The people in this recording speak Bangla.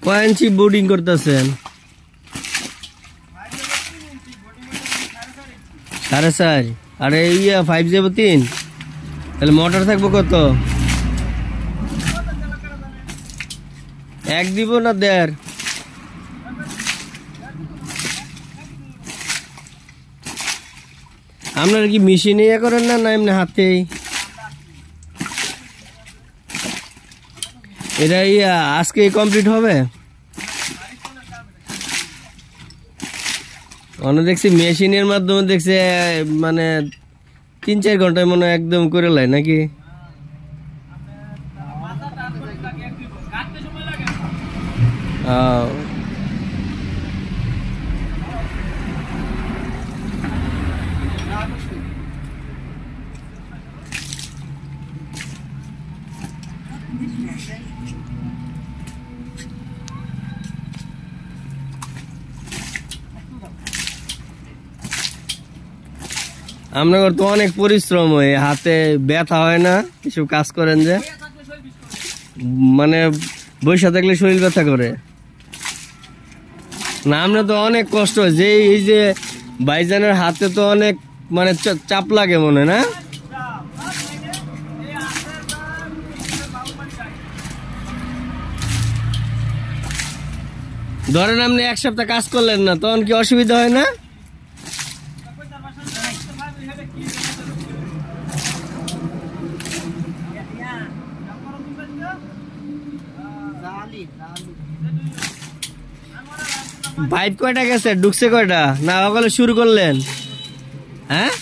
কয় ইঞ্চি বোর্ডিং করতেছেন? 4.5। আর এই 503, তাহলে মোটর থাকবো কত? 1 দিব না 1.5? আপনারা কি মেশিনে ইয়ে করেন না না এমনি হাতেই? এটা আজকে কমপ্লিট হবে? অনেক দেখছি মেশিনের মাধ্যমে দেখছে মানে 3-4 ঘন্টায় মনে একদম করে লাই নাকি? আপনার তো অনেক পরিশ্রম হয়, হাতে ব্যথা হয় না এসব কাজ করেন যে? মানে বসে থাকলে শরীর ব্যথা করে না? আপনার তো অনেক কষ্ট যে এই যে ভাইজানের হাতে তো অনেক মানে চাপ লাগে মনে না? ধরেন আপনি 1 সপ্তাহ কাজ করলেন না, তখন কি অসুবিধা হয় না? পাইপ কয়টা গেছে, ঢুকছে কয়টা? না ওগুলো শুরু করলেন? হ্যাঁ,